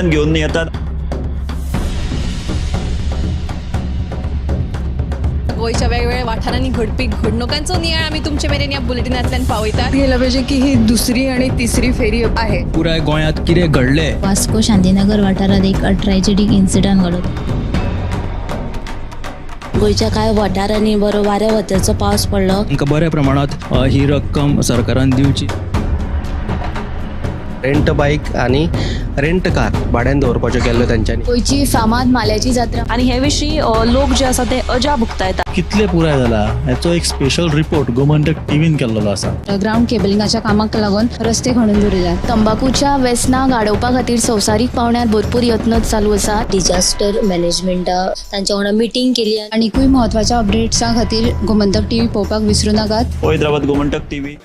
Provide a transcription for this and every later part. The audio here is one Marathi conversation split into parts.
घेऊन येतात. गोयच्या वेगवेगळ्या वाठारांनी घडपी घडणुकांचो नियाळ आमी तुमचे मेरेन या बुलेटिनांतल्यान पावयतात. गेला पाहिजे की ही दुसरी आणि तिसरी फेरी आहे. पुराय गोंयांत कितें घडलें. वास्को शांतीनगर वाठारात एक ट्रॅजेडीक इन्सिडंट घडलो. गोयच्या कांय वाठारांनी बरो वाऱ्या वत्याचो पावस पडलो. तांकां बऱ्या प्रमाणात ही रक्कम सरकारान दिवची. रेंट बाईक आणि रेंट कार भाड्यान दवरपाच्यो केल्ल्यो तेंच्यांनी. गोयची फामाद माल्याची जात्रा आणि हे विशीं लोक जे आसा ते अजा भुगतायतात. कितले पुराय जाला हाचो एक स्पेशल रिपोर्ट गोमंतक टीव्हीन केल्लो आसा. ग्राउंड केबलिंगाच्या कामाक लागून रस्ते खणून दवरिल्यात. तंबाखूच्या व्यसनां गाडोवपा खातीर संवसारीक पावंड्यार भरपूर यत्न चालू आसा. डिजास्टर मॅनेजमेंट तांच्या वांगडा मिटींग केली. आनीकूय महत्वाच्या अपडेट्सां खातीर गोमंतक टीव्ही पळोवपाक विसरू नाकात. हैदराबाद गोमंतक टीव्ही.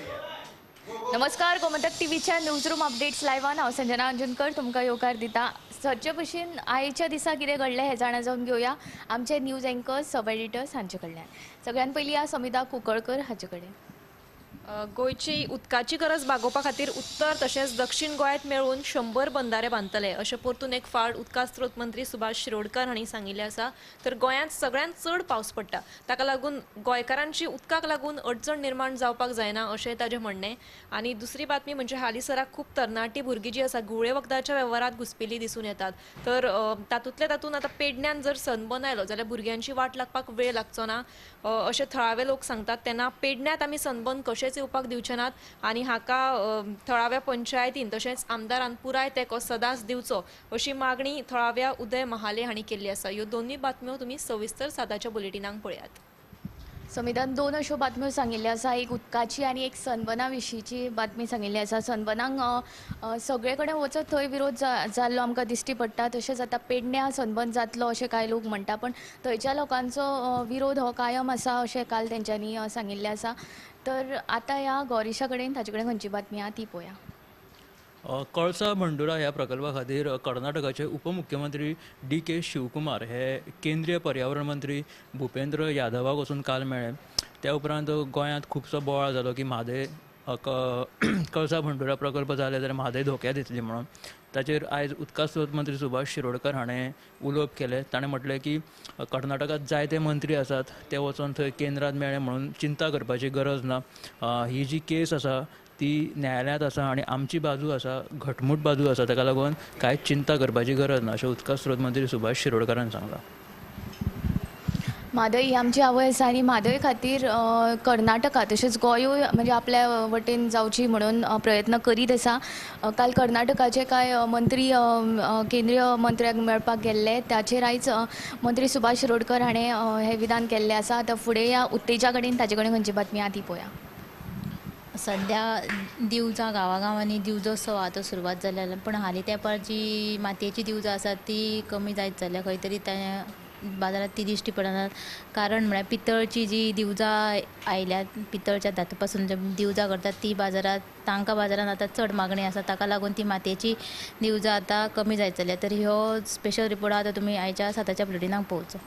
नमस्कार, गोमंतक टीव्हीच्या न्यूज रूम अपडेट्स लायव्हान हांव संजना अंजुनकर तुमकां येवकार दिता. सदचे भशेन आयच्या दिसा कितें घडलें हें जाणा जावन घेवया आमचे न्यूज एंकर्स सब एडिटर्स हांचे कडल्यान. सगळ्यान पयलीं आ समिता कुंकळकर हाचे कडेन. गोयची उदकाची गरज भागोवपा खातीर उत्तर तशेंच दक्षिण गोंयांत मेळून 100 बंधारे बांदतले अशें परतून एक फावट उदका स्त्रोत मंत्री सुभाष शिरोडकर हांणी सांगिल्लें आसा. तर गोंयांत सगळ्यांत चड पावस पडटा ताका लागून गोंयकारांची उदकाक लागून अडचण निर्माण जावपाक जायना अशें ताचें म्हणणें. आनी दुसरी बातमी म्हणजे हालीसराक खूब तरणाटी भुरगीं जीं आसा गुळे वखदाच्या वेव्हारांत घुसपिल्लीं दिसून येतात. तर तातूंत आतां पेडण्यान जर सनबर्न आयलो जाल्यार भुरग्यांची वाट लागपाक वेळ लागचो ना अशें थळावे लोक सांगतात. तेन्ना पेडण्यात आमी सनबर्न कशेंच येवपाक दिवचे नात आनी हाका थळाव्या पंचायतीन तशेंच आमदारान पुराय तेंको सदांच दिवचो अशी मागणी थळाव्या उदय महाले हांणी केल्ली आसा. ह्यो दोनूय बातम्यो तुमी सविस्तर सादाच्या बुलेटिनांक पळयात. समितान दोन अश्यो बातम्यो सांगिल्ल्यो आसा. एक उदकाची आनी एक सनबर्ना विशींची बातमी सांगिल्ली आसा. सनबर्नाक सगळे कडेन वचत थंय विरोध जाल्लो आमकां दिश्टी पडटा. तशेंच आतां पेडण्यां सनबर्न जातलो अशें कांय लोक म्हणटा पण थंयच्या लोकांचो विरोध हो कायम आसा अशें काल तेंच्यांनी सांगिल्लें आसा. तर आतां ह्या गौरीशा कडेन ताचे कडेन खंयची बातमी आहा ती पळोवया. कळसा बंडुरा ह्या प्रकल्पा खातीर कर्नाटकाचे उपमुख्यमंत्री DK शिवकुमार हे केंद्रीय पर्यावरण मंत्री भुपेंद्र यादवाक वचून काल मेळ्ळे. त्या उपरांत गोंयांत खुबसो बोवाळ जालो की म्हादय कळसा बंडुरा प्रकल्प जाले जाल्यार म्हादय धोक्यात येतली म्हणून. ताचेर आयज उदका स्त्रोत मंत्री सुभाष शिरोडकर हाणें उलोवप केलें. ताणें म्हटलें की कर्नाटकांत जायते मंत्री आसात ते वचून थंय केंद्रांत मेळ्ळे म्हणून चिंता करपाची गरज ना. ही जी केस आसा ती न्यायालयांत आसा आनी आमची बाजू आसा घटमूट बाजू आसा ताका लागून कांयच चिंता करपाची गरज ना अशें उदका स्त्रोत मंत्री सुभाष शिरोडकरान सांगलां. म्हादय ही आमची आवय आसा आनी म्हादय खातीर कर्नाटका तशेंच गोंयूय म्हणजे आपल्या वटेन जावची म्हणून प्रयत्न करीत आसा. काल कर्नाटकाचे कांय मंत्री केंद्रीय मंत्र्याक मेळपाक गेल्ले ताचेर आयज मंत्री सुभाष शिरोडकर हाणें हें विधान केल्लें आसा. आतां फुडें ह्या उत्तेजा कडेन ताचे कडेन खंयची बातमी आहा ती पळोवया. सध्या दिवजां गांवांनी दिवजोत्सव आतां सुरवात जाल्या पण हालीं तेंपार जी मातयेची दिवजां आसात ती कमी जायत चल्ल्या. खंय तरी बाजारात ती दिश्टी पडनात. कारण म्हळ्यार पितळची जी दिवजां आयल्यात पितळच्या धातू पासून जे दिवजां करतात ती तांकां बाजारात आतां चड मागणी आसा. ताका लागून ती मातयेची दिवजां आतां कमी जायत चल्ल्या. तर ह्यो स्पेशल रिपोर्ट आतां तुमी आयच्या साताच्या बुलेटिनाक पळोवचो.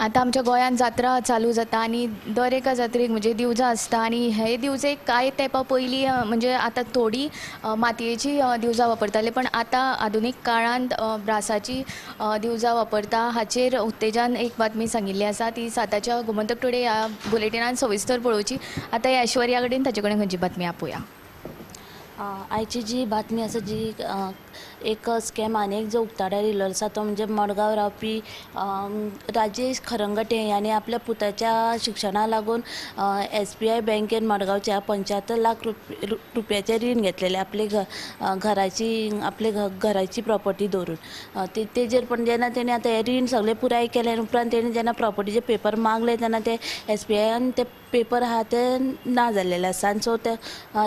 आतां आमच्या गोंयांत जात्रा चालू जाता आनी दर एका जात्रेक म्हणजे दिवजां आसता आनी हे दिवजेक कांय तेंपा पयलीं म्हणजे आतां थोडी मातयेची दिवजां वापरताले पण आतां आधुनीक काळांत ब्रासाची दिवजां वापरता. हाचेर उत्तेजान एक बातमी सांगिल्ली आसा ती साताच्या गोमंतक टुडे ह्या बुलेटिनान सविस्तर पळोवची. आतां ऐश्वर्या कडेन ताचे कडेन खंयची बातमी आहा पळोवया. आयची जी बातमी आसा जी एक स्कॅम आनी एक जो उक्ताडार येयल्लो आसा तो म्हणजे मडगांव रावपी राजेश खरंगटे ह्याने आपल्या पुताच्या शिक्षणा लागून SBI बँकेन मडगांवच्या 75 लाख रुपयाचें रीण घेतलेलें आपले घराची प्रॉपर्टी दवरून. तेजेर पण जेन्ना तेणें आतां हें रीण सगळें पुराय केलें उपरांत तेणें जेन्ना प्रॉपर्टीचे पेपर मागले तेन्ना ते SBIन ते पेपर आहा ते ना जाल्लेले आसा आनी सो ते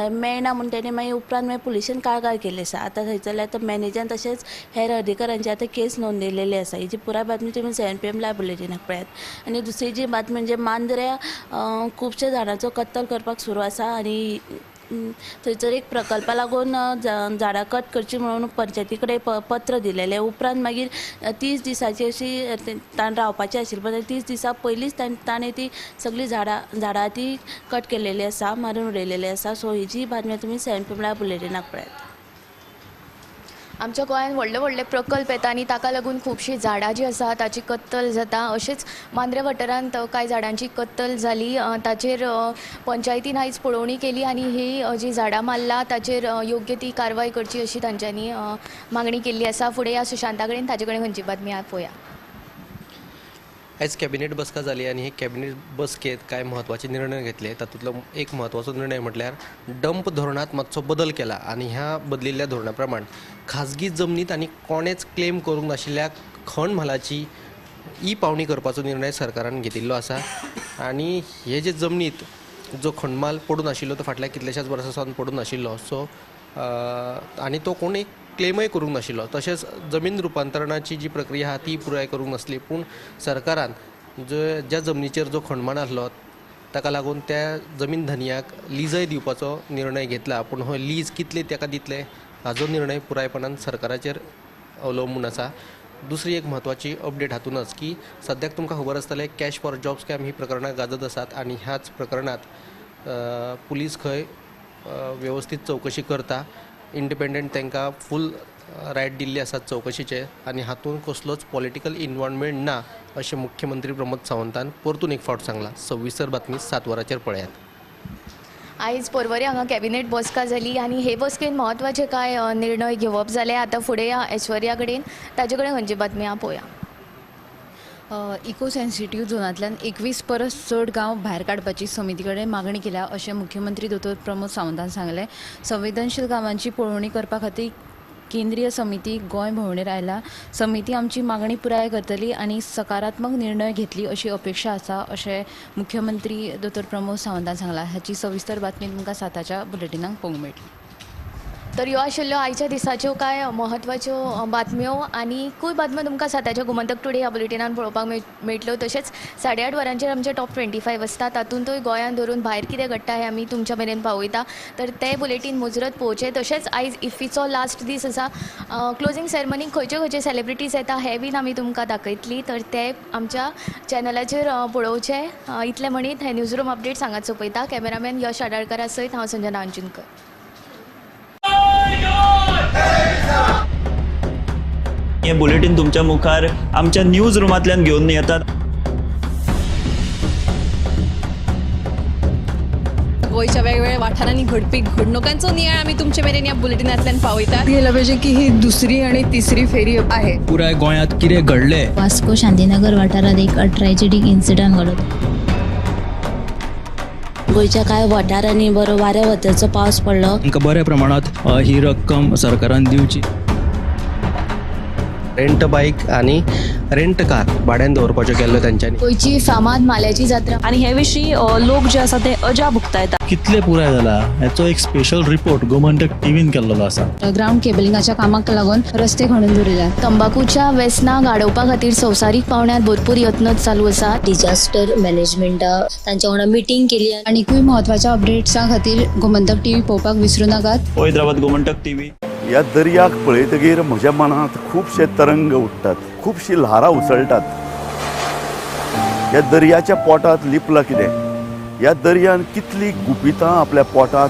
मेळना म्हणून तेणें मागीर उपरांत पुलिशेन कागाळ केली आसा. आतां थंयसरल्या तो मॅनेजरान तशेंच हेर अधिकाऱ्यांची आतां केस नोंदयलेली आसा. ही जी पुराय बातमी तुमी 7 PM लायव्ह बुलेटिनाक पळयात. आनी दुसरी जी बातमी म्हणजे मांद्र्या खुबशे झाडांचो कत्तल करपाक सुरू आसा आनी थंयसर एक प्रकल्पा लागून झाडां कट करची म्हणून पंचायती कडेन पत्र दिलेलें. उपरांत मागीर 30 दिसाची अशी ताण रावपाची आशिल्ली पण 30 दिसा पयलींच ताणें ती सगळीं झाडां ती कट केलेली आसा मारून उडयलेली आसा. सो ही जी बातमी तुमी 7 PM लायव्ह बुलेटिनाक पळयात. आमच्या गोंयांत व्हडले व्हडले प्रकल्प येता आनी ताका लागून खुबशीं झाडां जीं आसा ताची कत्तल जाता. अशेंच मांद्रे वाठारांत कांय झाडांची कत्तल जाली. ताचेर पंचायतीन आयज पळोवणी केली आनी ही जी झाडां मारला ताचेर योग्य ती कारवाय करची अशी तांच्यांनी मागणी केल्ली आसा. फुडें या सुशांता कडेन ताचे कडेन खंयची बातमी आहा पळोवया. आयज कॅबिनेट बसका जाली आनी हे कॅबिनेट बसकेत कांय म्हत्वाचे निर्णय घेतले. तातूंतलो एक म्हत्वाचो निर्णय म्हटल्यार डंप धोरणांत मातसो बदल केला आनी ह्या बदलिल्ल्या धोरणा प्रमाण खाजगी जमनीत आनी कोणेच क्लेम करूंक नाशिल्ल्या खण म्हालाची ई पावणी करपाचो निर्णय सरकारान घेतिल्लो आसा. आनी हे जे जमनीत जो खणमाल पडून आशिल्लो तो फाटल्या कितल्याशाच वर्सां सावन पडून आशिल्लो सो आनी तो कोणी क्लेमय करूंक नाशिल्लो. तशेंच जमीन रुपांतरणाची जी प्रक्रिया आहा ती पुराय करूंक नासली. पूण सरकारान ज्या जमनीचेर जो खणमान आसलो ताका लागून त्या जमीन धनियाक लीजय दिवपाचो निर्णय घेतला. पूण हो लीज कितले ताका दितले हाजो निर्णय पुरायपणान सरकाराचेर अवलंबून आसा. दुसरी एक म्हत्वाची अपडेट हातूनच की सद्याक तुमकां खबर आसतलें कॅश फॉर जॉब स्कॅम ही प्रकरणां गाजत आसात आनी ह्याच प्रकरणांत पुलीस खंय वेवस्थीत चवकशी करता. इंडिपेंडंट तांकां फूल रायट दिल्ले आसात चवकशीचे आनी हातूंत कसलोच पॉलिटिकल इन्वॉल्वमेंट ना अशें मुख्यमंत्री प्रमोद सावंतान परतून एक फावट सांगलां. सविस्तर बातमी 7 वरांचेर पळयात. आयज पर्वरी हांगा कॅबिनेट बसका जाली आनी हे बसकेन म्हत्वाचे कांय निर्णय घेवप जाले. आतां फुडें या ऐश्वर्या कडेन ताचे कडेन खंयची बातमी आहा पळोवया. इको सेन्सिटीव झोनांतल्यान 21 परस चड गांव भायर काडपाची समिती कडेन मागणी केल्या अशें मुख्यमंत्री दोतोर प्रमोद सावंतान सांगलें. संवेदनशील गांवांची पळोवणी करपा खातीर केंद्रीय समिती गोंय भोंवडेर आयला. समिती आमची मागणी पुराय करतली आनी सकारात्मक निर्णय घेतली अशी अपेक्षा आसा अशें मुख्यमंत्री दोतोर प्रमोद सावंतान सांगलां. हाची सविस्तर बातमी तुमकां 7च्या बुलेटिनाक पळोवंक मेळटली. तर ह्यो आशिल्ल्यो आयच्या दिसाच्यो कांय म्हत्वाच्यो बातम्यो आनीकूय बातम्यो तुमकां 7च्या गोमंतक टुडे ह्या बुलेटिनान पळोवपाक मेळटल्यो. तशेंच 8:30 वरांचेर आमचे टॉप 25 आसता. तातूंतय गोंयांत धरून भायर कितें घडटा हें आमी तुमच्या मेरेन पावयता. तर तें बुलेटीन मुजरत पळोवचें. तशेंच आयज इफ्फीचो लास्ट दीस आसा. क्लोजींग सेरेमनीक खंयचे सेलिब्रिटीज येता हे बीन आमी तुमकां दाखयतली. तर ते आमच्या चॅनलाचेर पळोवचे. इतलें म्हणीत हें न्यूज रूम अपडेट सांगात सोंपयता. कॅमेरामॅन यश आडाळकरा सयत हांव संजना अंजुनकर. हे बुलेटिन तुमच्या मुखार आमच्या न्यूज रूमांतल्यान घेवन येतात. गोंयच्या वेगवेगळ्या वाठारांनी घडपी घडणुकांचो नियाळ आमी तुमचे मेरेन ह्या बुलेटिनांतल्यान पावयतात. गेल्या पाहिजे की ही दुसरी आणि तिसरी फेरी आहे. पुराय गोंयांत कितें घडलें. वास्को शांतीनगर वाठारात एक ट्रॅजेडीक इन्सिडंट घडलो. गोंयच्या कांय वाठारांनी बरो वाऱ्या वतेचो पावस पडलो. तांकां बऱ्या प्रमाणात ही रक्कम सरकारान दिवची. रेंट बाईक आनी रेंट कार भाड्यान दवरपाच्यो केल्ल्यो तांच्यांनी. गोंयची फामाद माल्याची जात्रा आनी हे विशीं लोक जे आसा ते अजा भुगतायतात. कितले पुराय जाला हाचो एक स्पेशल रिपोर्ट गोमंतक टीव्हीन केल्लो आसा. ग्राउंड केबलिंगाच्या कामाक लागून रस्ते खणून दवरिल्यात. तंबाखूच्या व्यसनाक आडोवपा खातीर संवसारीक पावंड्यार भरपूर यत्न चालू आसा. डिजास्टर मॅनेजमेंट तांच्या वांगडा मिटींग केली. आनीकूय म्हत्वाच्या अपडेट्सां खातीर गोमंतक टीव्ही पळोवपाक विसरूं नाकात. हैदराबाद गोमंतक टीव्ही. ह्या दर्याक पळयतकीर म्हज्या मनांत खुबशे तरंग उठटात, खुबशी ल्हारां उसळटात. ह्या दर्याच्या पोटांत लिपलां कितें? ह्या दर्यान कितलीं गुपितां आपल्या पोटांत